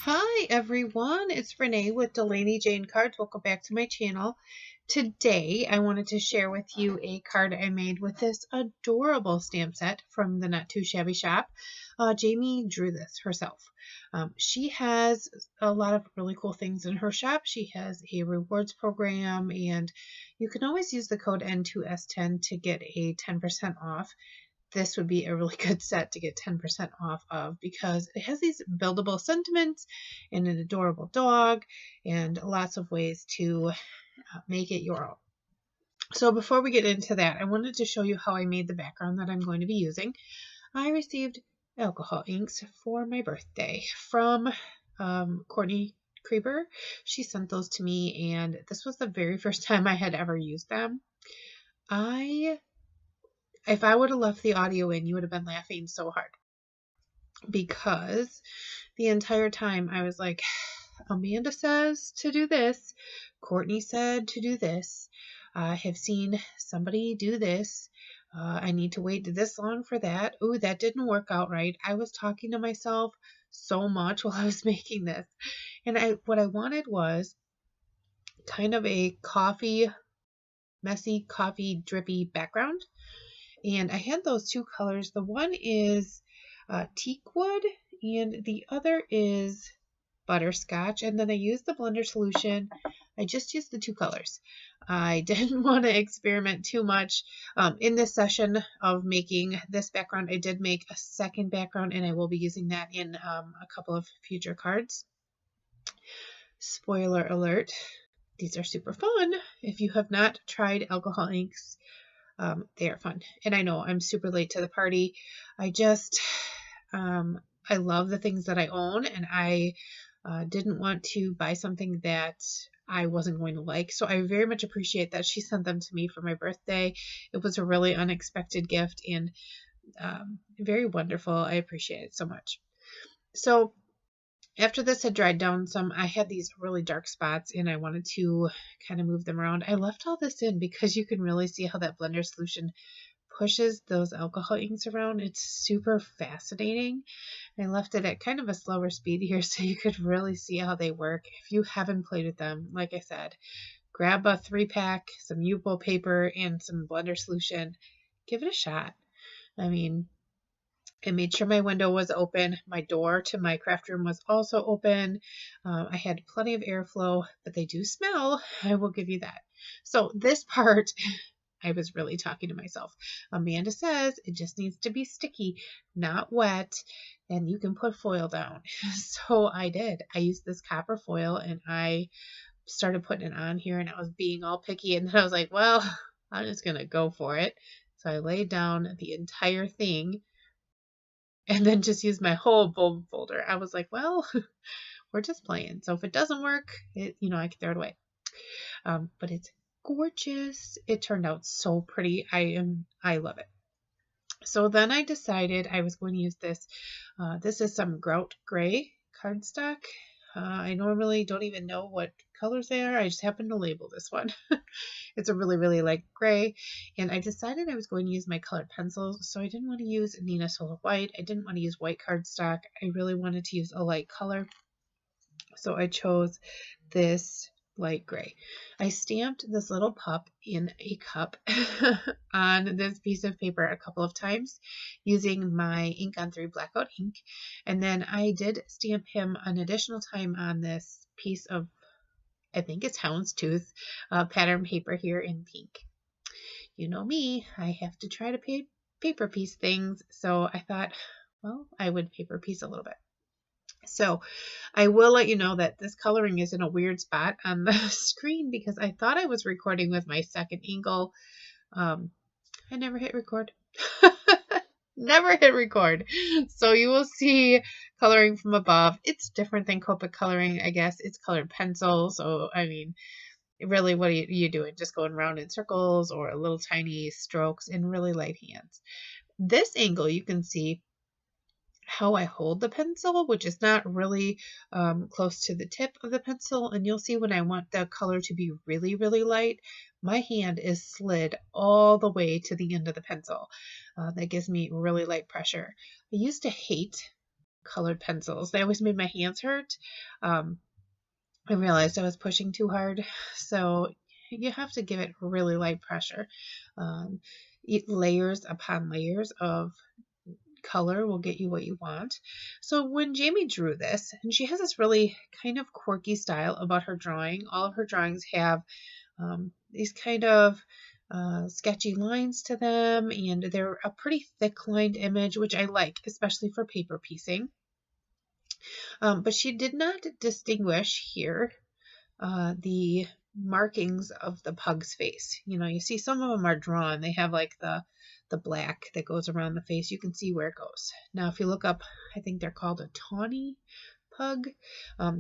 Hi everyone, it's Renee with Delaney Jane Cards. Welcome back to my channel. Today I wanted to share with you a card I made with this adorable stamp set from the Not Too Shabby Shop. Jamie drew this herself. She has a lot of really cool things in her shop. She has a rewards program, and you can always use the code N2S10 to get a 10% off. This would be a really good set to get 10% off of because it has these buildable sentiments and an adorable dog and lots of ways to make it your own. So before we get into that, I wanted to show you how I made the background that I'm going to be using. I received alcohol inks for my birthday from Courtney Creeper. She sent those to me, and this was the very first time I had ever used them. If I would have left the audio in, you would have been laughing so hard because the entire time I was like, Amanda says to do this. Courtney said to do this. I have seen somebody do this. I need to wait this long for that. Ooh, that didn't work out right. I was talking to myself so much while I was making this. And what I wanted was kind of a messy coffee drippy background. And I had those two colors. The one is teakwood and the other is butterscotch. And then I used the blender solution. I just used the two colors. I didn't want to experiment too much. In this session of making this background, I did make a second background, and I will be using that in a couple of future cards. Spoiler alert, these are super fun. If you have not tried alcohol inks, they are fun. And I know I'm super late to the party. I love the things that I own, and I didn't want to buy something that I wasn't going to like. So I very much appreciate that she sent them to me for my birthday. It was a really unexpected gift and very wonderful. I appreciate it so much. So after this had dried down some, I had these really dark spots and I wanted to kind of move them around. I left all this in because you can really see how that blender solution pushes those alcohol inks around. It's super fascinating. I left it at kind of a slower speed here so you could really see how they work. If you haven't played with them, like I said, grab a 3-pack, some Yupo paper, and some blender solution. Give it a shot. I mean, I made sure my window was open. My door to my craft room was also open. I had plenty of airflow, but they do smell. I will give you that. So this part, I was really talking to myself. Amanda says it just needs to be sticky, not wet, and you can put foil down. So I did. I used this copper foil and I started putting it on here, and I was being all picky, and then I was like, well, I'm just going to go for it. So I laid down the entire thing and then just use my whole bulb folder. I was like, well, we're just playing. So if it doesn't work, I can throw it away. But it's gorgeous. It turned out so pretty. I love it. So then I decided I was going to use this. This is some grout gray cardstock. I normally don't even know what colors they are. I just happened to label this one. It's a really, really light gray. And I decided I was going to use my colored pencils. So I didn't want to use Nina Solar White. I didn't want to use white cardstock. I really wanted to use a light color. So I chose this light gray. I stamped this little pup in a cup on this piece of paper a couple of times using my Ink on 3 Blackout ink. And then I did stamp him an additional time on this piece of, I think it's houndstooth pattern paper here in pink. You know me, I have to try to paper piece things. So I thought, well, I would paper piece a little bit. So I will let you know that this coloring is in a weird spot on the screen because I thought I was recording with my second angle. I never hit record. Never hit record. So you will see coloring from above. It's different than Copic coloring, I guess. It's colored pencil. So, I mean, really, what are you doing? Just going around in circles or little tiny strokes in really light hands. This angle, you can see how I hold the pencil, which is not really close to the tip of the pencil. And you'll see when I want the color to be really, really light, my hand is slid all the way to the end of the pencil. That gives me really light pressure. I used to hate colored pencils. They always made my hands hurt. I realized I was pushing too hard, so you have to give it really light pressure. Um, Layers upon layers of color will get you what you want. So when Jamie drew this, and she has this really kind of quirky style about her drawing, all of her drawings have these kind of sketchy lines to them, and they're a pretty thick lined image, which I like, especially for paper piecing. But she did not distinguish here the markings of the pug's face. You know, you see some of them are drawn. They have like the black that goes around the face. You can see where it goes. Now, if you look up, I think they're called a tawny pug.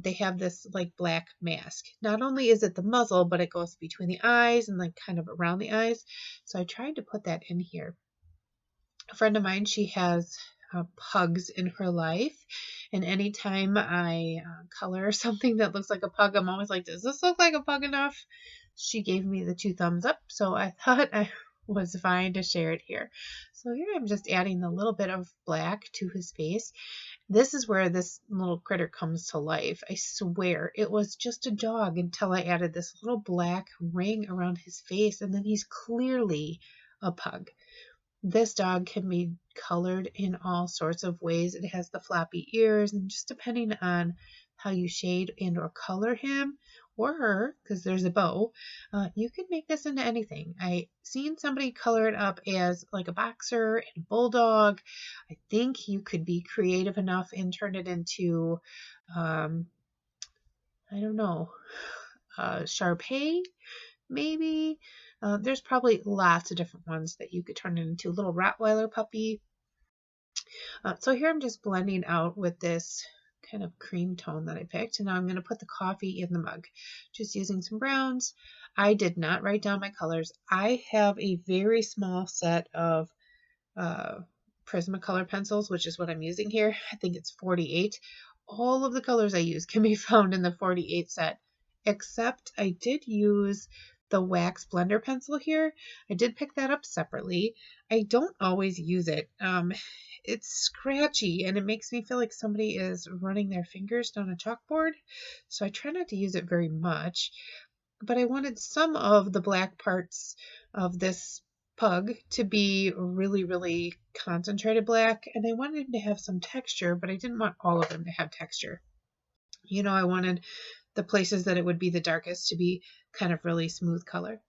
They have this like black mask. Not only is it the muzzle, but it goes between the eyes and like kind of around the eyes. So I tried to put that in here. A friend of mine, she has pugs in her life, and anytime I color something that looks like a pug, I'm always like, does this look like a pug enough? She gave me the 2 thumbs up, so I thought I was fine to share it here. So here I'm just adding a little bit of black to his face. This is where this little critter comes to life. I swear it was just a dog until I added this little black ring around his face, and then he's clearly a pug. This dog can be colored in all sorts of ways. It has the floppy ears, and just depending on how you shade and or color him or her, because there's a bow, you can make this into anything. I seen somebody color it up as like a boxer and a bulldog. I think you could be creative enough and turn it into, I don't know, Shar-Pei, maybe. There's probably lots of different ones that you could turn it into. A little Rottweiler puppy. So here I'm just blending out with this kind of cream tone that I picked. And now I'm going to put the coffee in the mug. Just using some browns. I did not write down my colors. I have a very small set of Prismacolor pencils, which is what I'm using here. I think it's 48. All of the colors I use can be found in the 48 set, except I did use the wax blender pencil here. I did pick that up separately. I don't always use it. It's scratchy and it makes me feel like somebody is running their fingers down a chalkboard. So I try not to use it very much. But I wanted some of the black parts of this pug to be really, really concentrated black. And I wanted him to have some texture, but I didn't want all of them to have texture. You know, I wanted the places that it would be the darkest to be kind of really smooth color.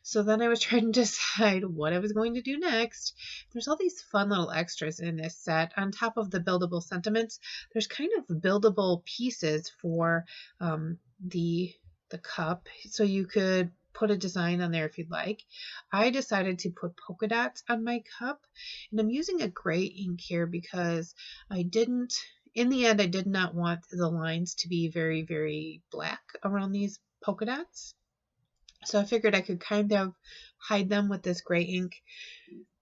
So then I was trying to decide what I was going to do next. There's all these fun little extras in this set. On top of the buildable sentiments, there's kind of buildable pieces for the cup. So you could put a design on there if you'd like. I decided to put polka dots on my cup, and I'm using a gray ink here because in the end, I did not want the lines to be very, very black around these polka dots. So I figured I could kind of hide them with this gray ink.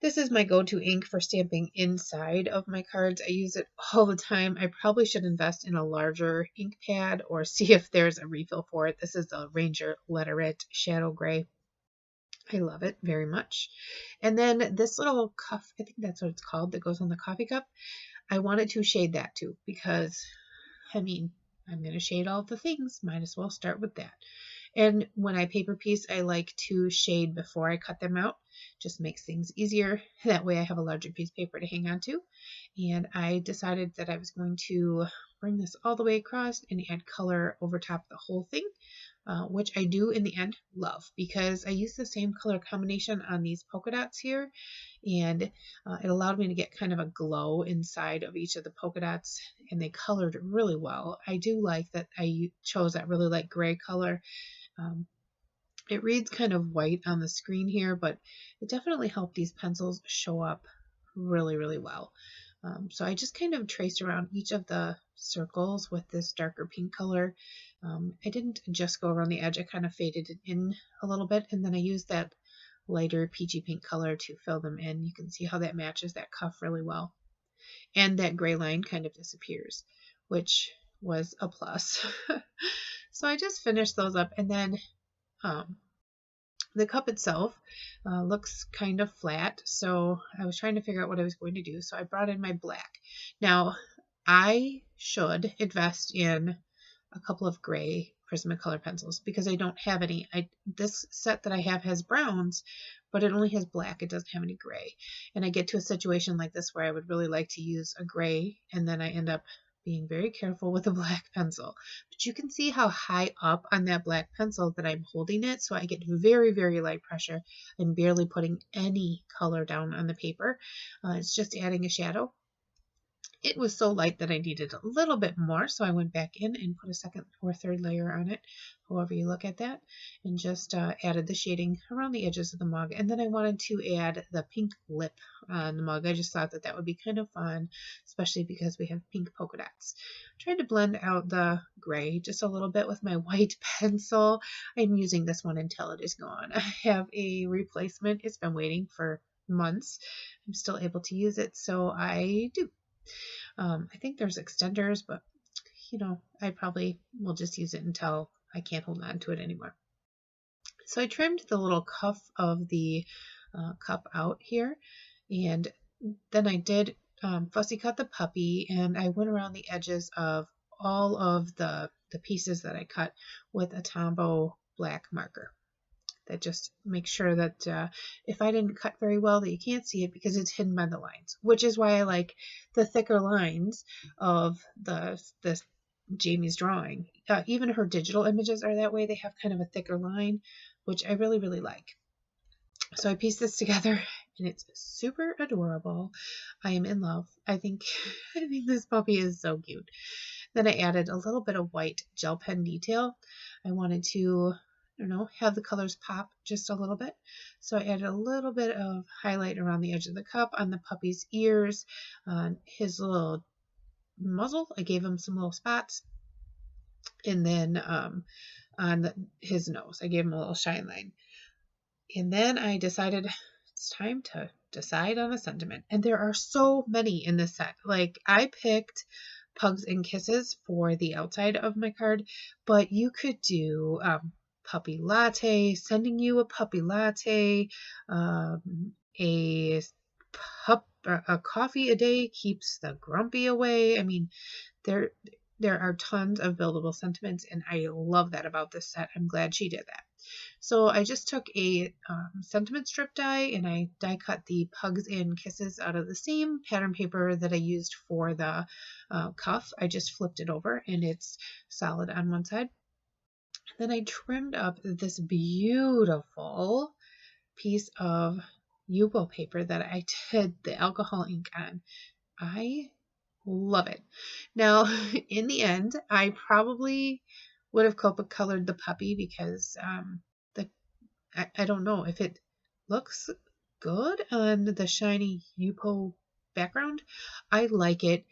This is my go-to ink for stamping inside of my cards. I use it all the time. I probably should invest in a larger ink pad or see if there's a refill for it. This is the Ranger Letterit Shadow Gray. I love it very much. And then this little cuff, I think that's what it's called, that goes on the coffee cup. I wanted to shade that too because, I mean, I'm going to shade all the things. Might as well start with that. And when I paper piece, I like to shade before I cut them out. Just makes things easier. That way I have a larger piece of paper to hang on to. And I decided that I was going to bring this all the way across and add color over top the whole thing, which I do in the end love because I use the same color combination on these polka dots here. And it allowed me to get kind of a glow inside of each of the polka dots, and they colored really well. I do like that I chose that really light gray color. It reads kind of white on the screen here, but it definitely helped these pencils show up really, really well. So I just kind of traced around each of the circles with this darker pink color. I didn't just go around the edge, I kind of faded it in a little bit, and then I used that lighter peachy pink color to fill them in. You can see how that matches that cuff really well. And that gray line kind of disappears, which was a plus. So I just finished those up, and then the cup itself looks kind of flat, so I was trying to figure out what I was going to do. So I brought in my black. Now, I should invest in a couple of gray Prismacolor pencils because I don't have any. This set that I have has browns, but it only has black. It doesn't have any gray. And I get to a situation like this where I would really like to use a gray, and then I end up being very careful with a black pencil. But you can see how high up on that black pencil that I'm holding it, so I get very, very light pressure. I'm barely putting any color down on the paper. It's just adding a shadow. It was so light that I needed a little bit more, so I went back in and put a second or third layer on it, however you look at that, and just added the shading around the edges of the mug. And then I wanted to add the pink lip on the mug. I just thought that that would be kind of fun, especially because we have pink polka dots. I tried to blend out the gray just a little bit with my white pencil. I'm using this one until it is gone. I have a replacement. It's been waiting for months. I'm still able to use it, so I do. I think there's extenders, but I probably will just use it until I can't hold on to it anymore. So I trimmed the little cuff of the cup out here, and then I did fussy cut the puppy, and I went around the edges of all of the pieces that I cut with a Tombow black marker. That just makes sure that if I didn't cut very well, that you can't see it because it's hidden by the lines, which is why I like the thicker lines of this Jamie's drawing. Even her digital images are that way. They have kind of a thicker line, which I really, really like. So I pieced this together and it's super adorable. I am in love. I think this puppy is so cute. Then I added a little bit of white gel pen detail. I wanted to have the colors pop just a little bit. So I added a little bit of highlight around the edge of the cup, on the puppy's ears, on his little muzzle. I gave him some little spots. And then on his nose, I gave him a little shine line. And then I decided it's time to decide on a sentiment. And there are so many in this set. Like, I picked Pugs and Kisses for the outside of my card, but you could do puppy latte, sending you a puppy latte, a coffee a day keeps the grumpy away. I mean, there are tons of buildable sentiments, and I love that about this set. I'm glad she did that. So I just took a sentiment strip die, and I die cut the Pugs and Kisses out of the same pattern paper that I used for the cuff. I just flipped it over, and it's solid on one side. Then I trimmed up this beautiful piece of Yupo paper that I did the alcohol ink on. I love it. Now, in the end, I probably would have Copa colored the puppy because I don't know if it looks good on the shiny Yupo background. I like it.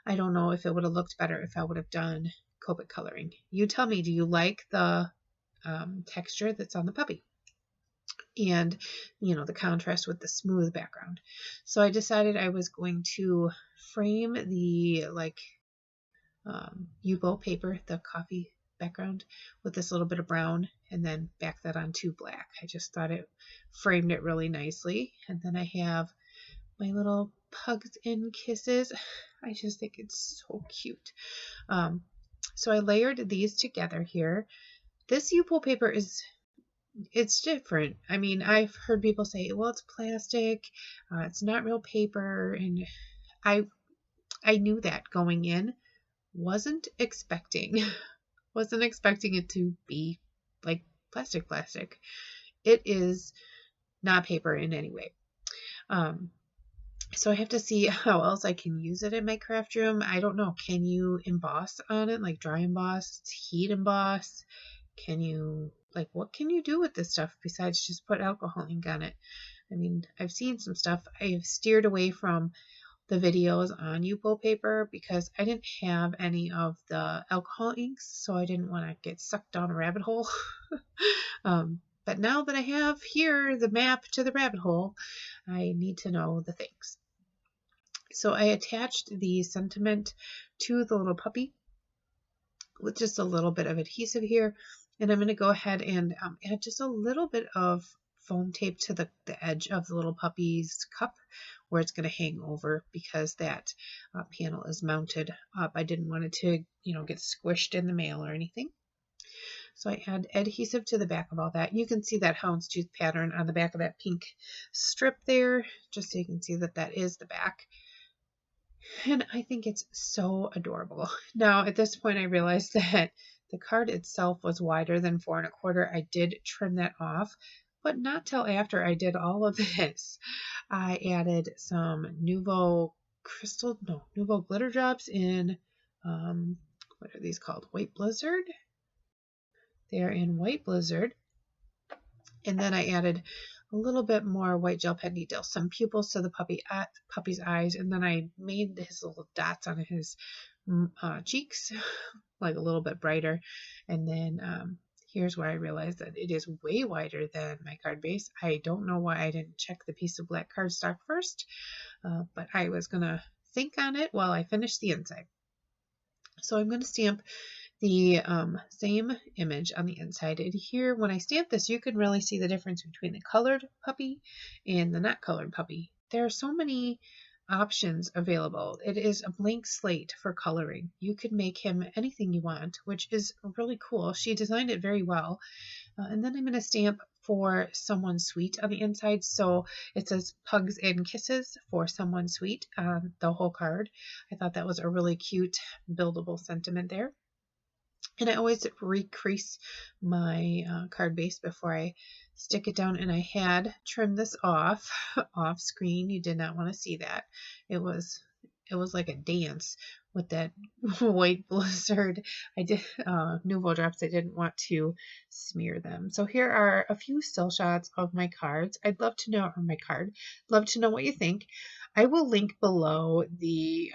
I don't know if it would have looked better if I would have done Copic coloring. You tell me, do you like the texture that's on the puppy? And, the contrast with the smooth background. So I decided I was going to frame the, Yupo paper, the coffee background, with this little bit of brown, and then back that onto black. I just thought it framed it really nicely. And then I have my little Pugs and Kisses. I just think it's so cute. So I layered these together here. This Yupo paper it's different. I mean, I've heard people say, well, it's plastic, it's not real paper, and I knew that going in. Wasn't expecting it to be like plastic. It is not paper in any way. So I have to see how else I can use it in my craft room. I don't know. Can you emboss on it? Like dry emboss, heat emboss? Can you, what can you do with this stuff besides just put alcohol ink on it? I mean, I've seen some stuff. I've steered away from the videos on Yupo paper because I didn't have any of the alcohol inks, so I didn't want to get sucked down a rabbit hole. But now that I have here the map to the rabbit hole, I need to know the things. So I attached the sentiment to the little puppy with just a little bit of adhesive here. And I'm going to go ahead and add just a little bit of foam tape to the edge of the little puppy's cup where it's going to hang over because that panel is mounted up. I didn't want it to, get squished in the mail or anything. So I add adhesive to the back of all that. You can see that houndstooth pattern on the back of that pink strip there, just so you can see that that is the back. And I think it's so adorable. Now, at this point, I realized that the card itself was wider than 4 1/4. I did trim that off, but not till after I did all of this. I added some Nuvo glitter drops in, what are these called? White Blizzard? They're in White Blizzard. And then I added a little bit more white gel pen detail, some pupils to the puppy's eyes, and then I made his little dots on his cheeks like a little bit brighter. And then here's where I realized that it is way wider than my card base. I don't know why I didn't check the piece of black cardstock first, but I was going to think on it while I finished the inside. So I'm going to stamp the same image on the inside. And here, when I stamp this, you can really see the difference between the colored puppy and the not colored puppy. There are so many options available. It is a blank slate for coloring. You could make him anything you want, which is really cool. She designed it very well. And then I'm going to stamp for someone sweet on the inside. So it says Pugs and Kisses for someone sweet on the whole card. I thought that was a really cute buildable sentiment there. And I always recrease my card base before I stick it down. And I had trimmed this off screen. You did not want to see that. It was like a dance with that White Blizzard. I did Nuvo drops. I didn't want to smear them. So here are a few still shots of my cards. I'd love to know, love to know what you think. I will link below the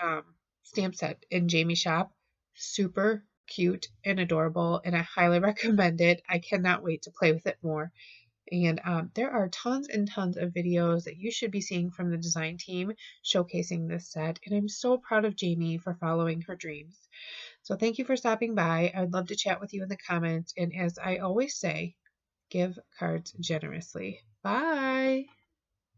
stamp set in Shabby Shop. Super cute and adorable, and I highly recommend it. I cannot wait to play with it more. And there are tons and tons of videos that you should be seeing from the design team showcasing this set, and I'm so proud of Jamie for following her dreams. So thank you for stopping by. I'd love to chat with you in the comments, and as I always say, give cards generously. Bye!